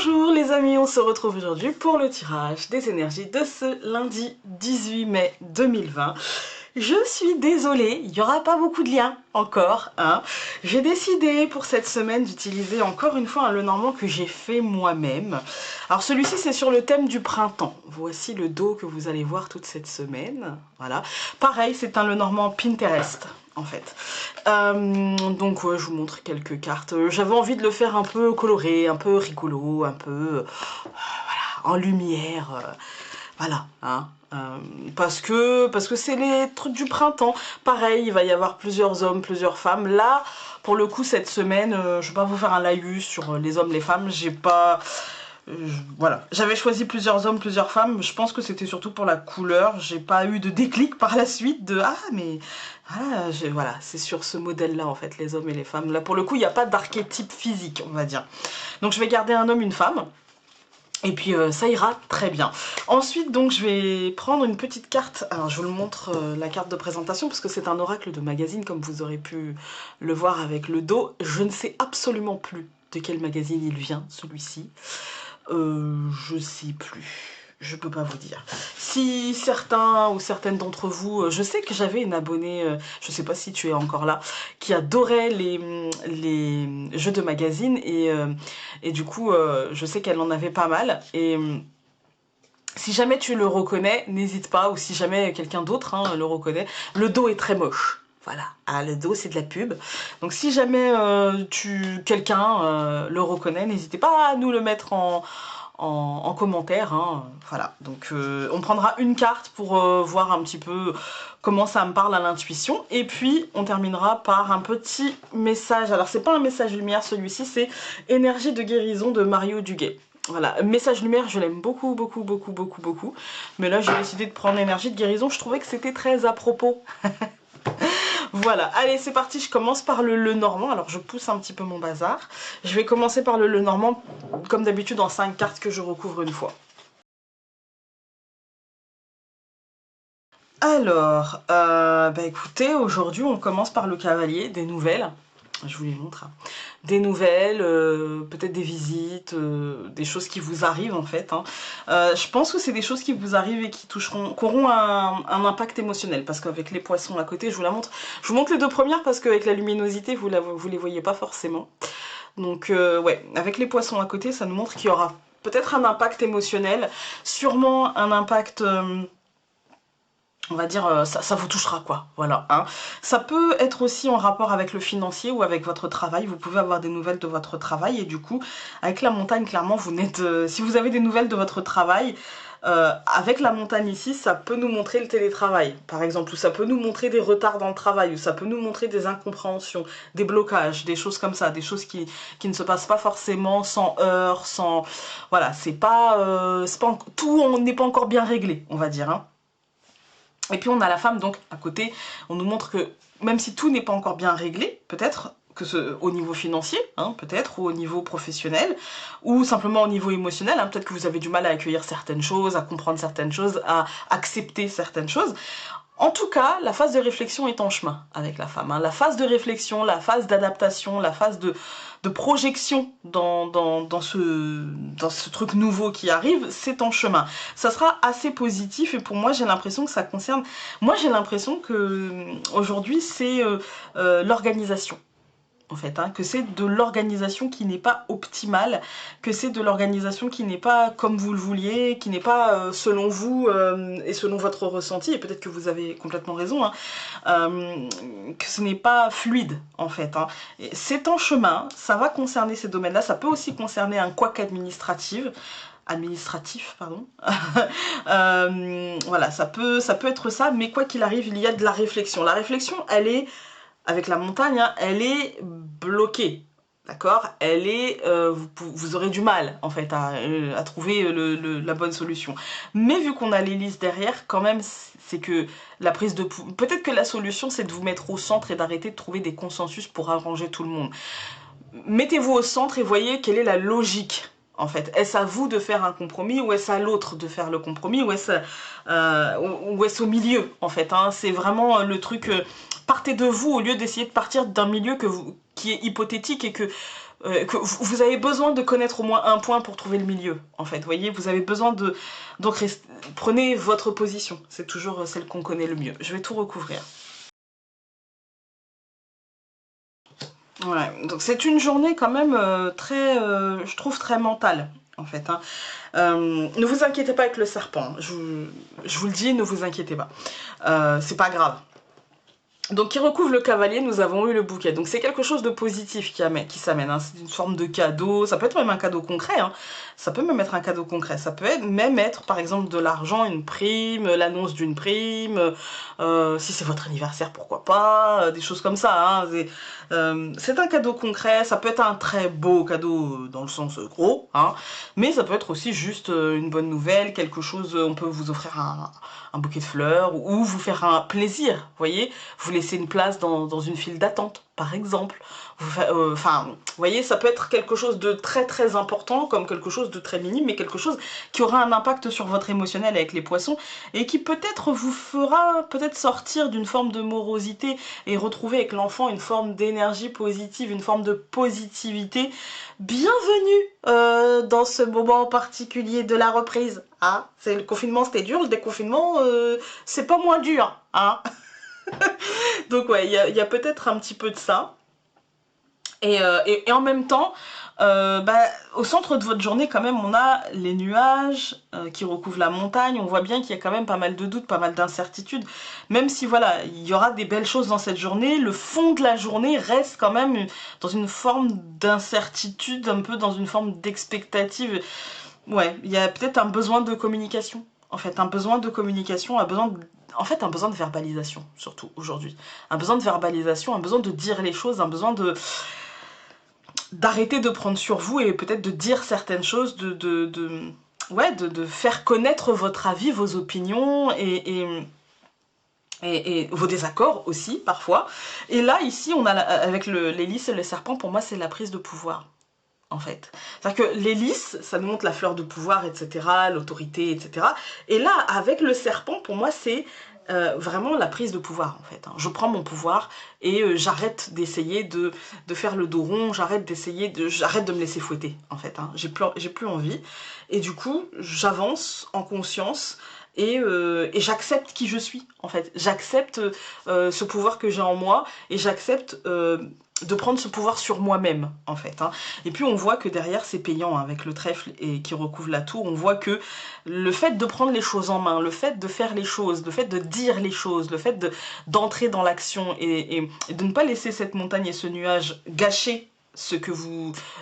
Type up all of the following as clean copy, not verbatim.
Bonjour les amis, on se retrouve aujourd'hui pour le tirage des énergies de ce lundi 18 mai 2020. Je suis désolée, il n'y aura pas beaucoup de liens encore, hein. J'ai décidé pour cette semaine d'utiliser encore une fois un Lenormand que j'ai fait moi-même. Alors celui-ci c'est sur le thème du printemps. Voici le dos que vous allez voir toute cette semaine. Voilà. Pareil, c'est un Lenormand Pinterest en fait. Donc ouais, je vous montre quelques cartes. J'avais envie de le faire un peu coloré, un peu rigolo, un peu voilà, en lumière. Voilà, hein. Parce que c'est les trucs du printemps. Pareil, il va y avoir plusieurs hommes, plusieurs femmes. Là, pour le coup, cette semaine, je vais pas vous faire un laïus sur les hommes, les femmes. J'ai pas... voilà, j'avais choisi plusieurs hommes, plusieurs femmes. Je pense que c'était surtout pour la couleur. J'ai pas eu de déclic par la suite de ah mais voilà, c'est sur ce modèle-là en fait, les hommes et les femmes. Là pour le coup, il n'y a pas d'archétype physique, on va dire. Donc je vais garder un homme, une femme. Et puis ça ira très bien. Ensuite donc je vais prendre une petite carte. Alors je vous le montre la carte de présentation parce que c'est un oracle de magazine comme vous aurez pu le voir avec le dos. Je ne sais absolument plus de quel magazine il vient celui-ci. Je sais plus. Je peux pas vous dire. Si certains ou certaines d'entre vous, je sais que j'avais une abonnée, je sais pas si tu es encore là, qui adorait les jeux de magazine et du coup, je sais qu'elle en avait pas mal et si jamais tu le reconnais, n'hésite pas, ou si jamais quelqu'un d'autre hein, le reconnaît, le dos est très moche. Voilà, ah, le dos c'est de la pub. Donc si jamais quelqu'un le reconnaît, n'hésitez pas à nous le mettre en commentaire. Hein. Voilà, donc on prendra une carte pour voir un petit peu comment ça me parle à l'intuition. Et puis on terminera par un petit message. Alors c'est pas un message lumière celui-ci, c'est énergie de guérison de Mario Duguay. Voilà, message lumière, je l'aime beaucoup, beaucoup, beaucoup, beaucoup, beaucoup. Mais là, j'ai décidé de prendre énergie de guérison. Je trouvais que c'était très à propos. Voilà, allez, c'est parti. Je commence par le Lenormand. Alors, je pousse un petit peu mon bazar. Je vais commencer par le Lenormand, comme d'habitude, en 5 cartes que je recouvre une fois. Alors, bah écoutez, aujourd'hui, on commence par le cavalier, des nouvelles. Je vous les montre. Des nouvelles, peut-être des visites, des choses qui vous arrivent en fait. Hein. Je pense que c'est des choses qui vous arrivent et qui auront un impact émotionnel. Parce qu'avec les poissons à côté, je vous la montre. Je vous montre les deux premières parce qu'avec la luminosité, vous les voyez pas forcément. Donc ouais, avec les poissons à côté, ça nous montre qu'il y aura peut-être un impact émotionnel. Sûrement un impact... on va dire, ça vous touchera quoi, voilà. Hein. Ça peut être aussi en rapport avec le financier ou avec votre travail, vous pouvez avoir des nouvelles de votre travail et du coup, avec la montagne, clairement, vous n'êtes... si vous avez des nouvelles de votre travail, avec la montagne ici, ça peut nous montrer le télétravail, par exemple, ou ça peut nous montrer des retards dans le travail, ou ça peut nous montrer des incompréhensions, des blocages, des choses comme ça, des choses qui ne se passent pas forcément sans heurts, sans... Voilà, c'est pas tout n'est pas encore bien réglé, on va dire, hein. Et puis on a la femme, donc à côté, on nous montre que même si tout n'est pas encore bien réglé, peut-être que au niveau financier, hein, peut-être, ou au niveau professionnel, ou simplement au niveau émotionnel, hein, peut-être que vous avez du mal à accueillir certaines choses, à comprendre certaines choses, à accepter certaines choses. En tout cas, la phase de réflexion est en chemin avec la femme. Hein. La phase de réflexion, la phase d'adaptation, la phase de projection dans ce truc nouveau qui arrive, c'est en chemin. Ça sera assez positif et pour moi, j'ai l'impression que ça concerne... Moi, j'ai l'impression que aujourd'hui, c'est l'organisation. En fait, hein, que c'est de l'organisation qui n'est pas optimale, que c'est de l'organisation qui n'est pas comme vous le vouliez, qui n'est pas selon vous et selon votre ressenti, et peut-être que vous avez complètement raison, hein, que ce n'est pas fluide en fait. Hein. C'est en chemin, ça va concerner ces domaines-là, ça peut aussi concerner un couac administratif, pardon. Voilà, ça peut être ça, mais quoi qu'il arrive, il y a de la réflexion. La réflexion, elle est... Avec la montagne, hein, elle est bloquée, d'accord? Elle est, vous aurez du mal, en fait, à trouver la bonne solution. Mais vu qu'on a l'hélice derrière, quand même, c'est que la prise de... Peut-être que la solution, c'est de vous mettre au centre et d'arrêter de trouver des consensus pour arranger tout le monde. Mettez-vous au centre et voyez quelle est la logique. En fait, est-ce à vous de faire un compromis ou est-ce à l'autre de faire le compromis ou est-ce au milieu en fait hein. C'est vraiment le truc, partez de vous au lieu d'essayer de partir d'un milieu qui est hypothétique et que que vous avez besoin de connaître au moins un point pour trouver le milieu, en fait. Vous voyez, vous avez besoin de... Donc prenez votre position, c'est toujours celle qu'on connaît le mieux. Je vais tout recouvrir. Ouais, donc c'est une journée quand même très, je trouve très mentale, en fait. Hein. Ne vous inquiétez pas avec le serpent, je vous le dis, ne vous inquiétez pas. C'est pas grave. Donc qui recouvre le cavalier, nous avons eu le bouquet. Donc c'est quelque chose de positif qui s'amène. Hein. C'est une forme de cadeau, ça peut être même un cadeau concret. Hein. Ça peut même être un cadeau concret. Ça peut même être par exemple de l'argent, une prime, l'annonce d'une prime. Si c'est votre anniversaire, pourquoi pas. Des choses comme ça. Hein. C'est un cadeau concret. Ça peut être un très beau cadeau dans le sens gros. Hein. Mais ça peut être aussi juste une bonne nouvelle, quelque chose, on peut vous offrir un bouquet de fleurs ou vous faire un plaisir, vous voyez, vous laisser une place dans une file d'attente, par exemple. Enfin, vous voyez, ça peut être quelque chose de très très important, comme quelque chose de très minime, mais quelque chose qui aura un impact sur votre émotionnel avec les poissons, et qui peut-être vous fera peut-être sortir d'une forme de morosité, et retrouver avec l'enfant une forme d'énergie positive, une forme de positivité. Bienvenue dans ce moment particulier de la reprise. Hein, c'est le confinement, c'était dur, le déconfinement, c'est pas moins dur. Hein. Donc ouais, il y a peut-être un petit peu de ça. Et en même temps, au centre de votre journée, quand même, on a les nuages qui recouvrent la montagne. On voit bien qu'il y a quand même pas mal de doutes, pas mal d'incertitudes. Même si, voilà, il y aura des belles choses dans cette journée, le fond de la journée reste quand même dans une forme d'incertitude, un peu dans une forme d'expectative. Ouais, il y a peut-être un besoin de communication. En fait, un besoin de communication, en fait, un besoin de verbalisation, surtout aujourd'hui. Un besoin de verbalisation, un besoin de dire les choses, un besoin d'arrêter de prendre sur vous et peut-être de dire certaines choses, de faire connaître votre avis, vos opinions et vos désaccords aussi, parfois. Et là, ici, on a, avec les lys et le serpent, pour moi, c'est la prise de pouvoir. En fait. C'est-à-dire que les lys, ça nous montre la fleur de pouvoir, etc., l'autorité, etc. Et là, avec le serpent, pour moi, c'est vraiment la prise de pouvoir, en fait. Hein. Je prends mon pouvoir et j'arrête d'essayer de faire le dos rond, j'arrête de me laisser fouetter, en fait. Hein. J'ai plus envie. Et du coup, j'avance en conscience et j'accepte qui je suis, en fait. J'accepte ce pouvoir que j'ai en moi et j'accepte de prendre ce pouvoir sur moi-même, en fait. Hein. Et puis on voit que derrière c'est payant, hein, avec le trèfle et qui recouvre la tour, on voit que le fait de prendre les choses en main, le fait de faire les choses, le fait de dire les choses, le fait d'entrer dans l'action et de ne pas laisser cette montagne et ce nuage gâcher ce que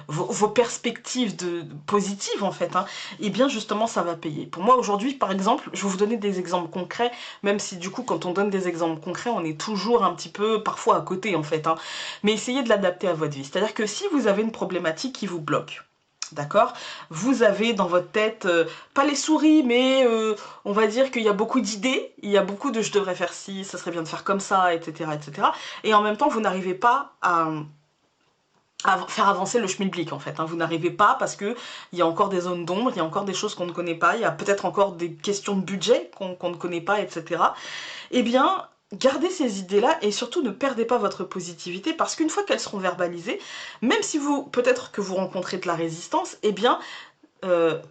vos perspectives positives en fait, hein, et bien justement ça va payer. Pour moi aujourd'hui par exemple, je vais vous donner des exemples concrets, même si du coup quand on donne des exemples concrets, on est toujours un petit peu parfois à côté en fait, hein, mais essayez de l'adapter à votre vie. C'est-à-dire que si vous avez une problématique qui vous bloque, d'accord, vous avez dans votre tête, pas les souris, mais on va dire qu'il y a beaucoup d'idées, il y a beaucoup de je devrais faire ci, ça serait bien de faire comme ça, etc. etc. Et en même temps, vous n'arrivez pas à faire avancer le schmilblick en fait. Hein. Vous n'arrivez pas parce que il y a encore des zones d'ombre, il y a encore des choses qu'on ne connaît pas, il y a peut-être encore des questions de budget qu'on ne connaît pas, etc. Eh bien, gardez ces idées-là et surtout ne perdez pas votre positivité parce qu'une fois qu'elles seront verbalisées, même si peut-être que vous rencontrez de la résistance, eh bien,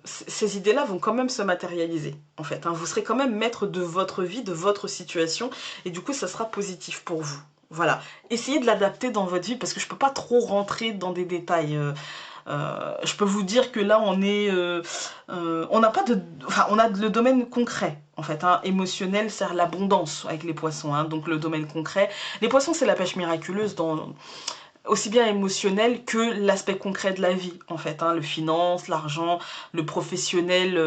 ces idées-là vont quand même se matérialiser, en fait. Hein. Vous serez quand même maître de votre vie, de votre situation, et du coup, ça sera positif pour vous. Voilà. Essayez de l'adapter dans votre vie, parce que je peux pas trop rentrer dans des détails. Je peux vous dire que là, on n'a pas de... Enfin, on a le domaine concret, en fait. Hein. Émotionnel, c'est l'abondance avec les poissons. Hein. Donc, le domaine concret. Les poissons, c'est la pêche miraculeuse aussi bien émotionnel que l'aspect concret de la vie, en fait, hein, le finance, l'argent, le professionnel,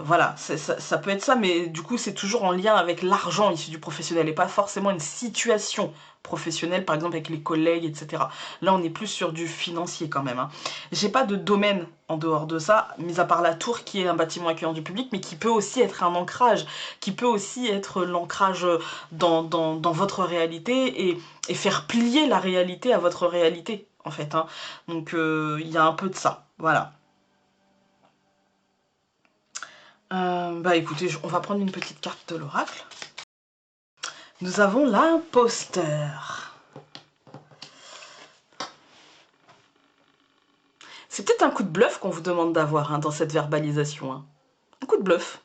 voilà, ça peut être ça, mais du coup c'est toujours en lien avec l'argent issu du professionnel et pas forcément une situation professionnelle, par exemple avec les collègues, etc. Là on est plus sur du financier quand même. Hein. J'ai pas de domaine en dehors de ça, mis à part la tour qui est un bâtiment accueillant du public, mais qui peut aussi être un ancrage, qui peut aussi être l'ancrage dans votre réalité et faire plier la réalité à votre réalité, en fait. Hein. Donc il y a un peu de ça, voilà. Bah écoutez, on va prendre une petite carte de l'oracle. Nous avons l'imposteur. C'est peut-être un coup de bluff qu'on vous demande d'avoir hein, dans cette verbalisation. Hein. Un coup de bluff.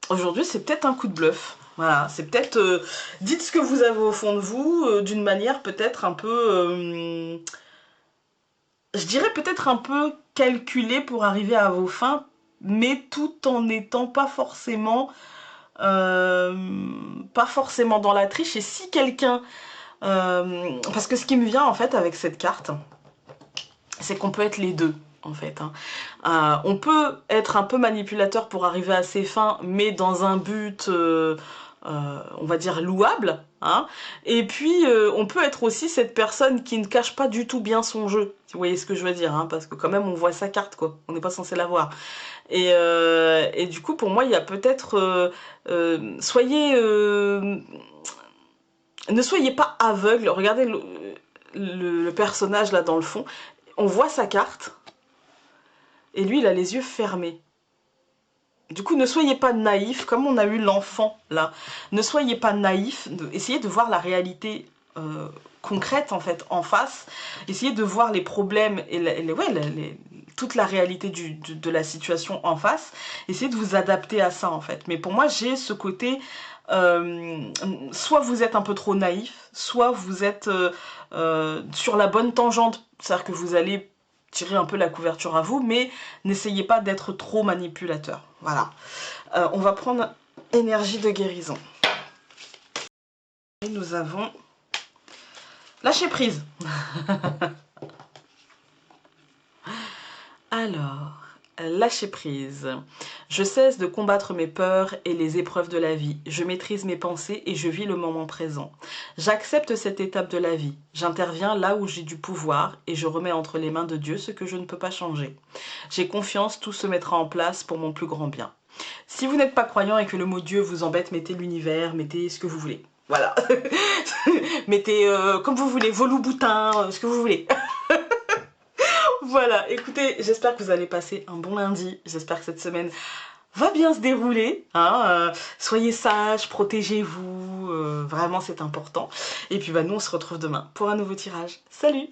Aujourd'hui, c'est peut-être un coup de bluff. Voilà, c'est peut-être... dites ce que vous avez au fond de vous d'une manière peut-être un peu... je dirais peut-être un peu calculée pour arriver à vos fins, mais tout en n'étant pas forcément dans la triche. Et si quelqu'un... parce que ce qui me vient en fait avec cette carte, c'est qu'on peut être les deux. En fait, hein. On peut être un peu manipulateur pour arriver à ses fins, mais dans un but, on va dire, louable. Hein. Et puis, on peut être aussi cette personne qui ne cache pas du tout bien son jeu. Si vous voyez ce que je veux dire, hein, parce que quand même, on voit sa carte, quoi. On n'est pas censé la voir. Et du coup, pour moi, il y a peut-être... ne soyez pas aveugle. Regardez le personnage là dans le fond. On voit sa carte. Et lui, il a les yeux fermés. Du coup, ne soyez pas naïf, comme on a eu l'enfant là. Ne soyez pas naïf, essayez de voir la réalité concrète en fait, en face. Essayez de voir les problèmes et toute la réalité de la situation en face. Essayez de vous adapter à ça en fait. Mais pour moi, j'ai ce côté... soit vous êtes un peu trop naïf, soit vous êtes sur la bonne tangente. C'est-à-dire que vous allez... tirer un peu la couverture à vous, mais n'essayez pas d'être trop manipulateur. Voilà. On va prendre énergie de guérison. Et nous avons lâcher prise. Alors, lâcher prise. Je cesse de combattre mes peurs et les épreuves de la vie. Je maîtrise mes pensées et je vis le moment présent. J'accepte cette étape de la vie. J'interviens là où j'ai du pouvoir et je remets entre les mains de Dieu ce que je ne peux pas changer. J'ai confiance, tout se mettra en place pour mon plus grand bien. Si vous n'êtes pas croyant et que le mot Dieu vous embête, mettez l'univers, mettez ce que vous voulez. Voilà. Mettez comme vous voulez, vos loups-boutins, ce que vous voulez. Voilà, écoutez, j'espère que vous allez passer un bon lundi. J'espère que cette semaine va bien se dérouler. Hein, soyez sages, protégez-vous. Vraiment, c'est important. Et puis, bah, nous, on se retrouve demain pour un nouveau tirage. Salut!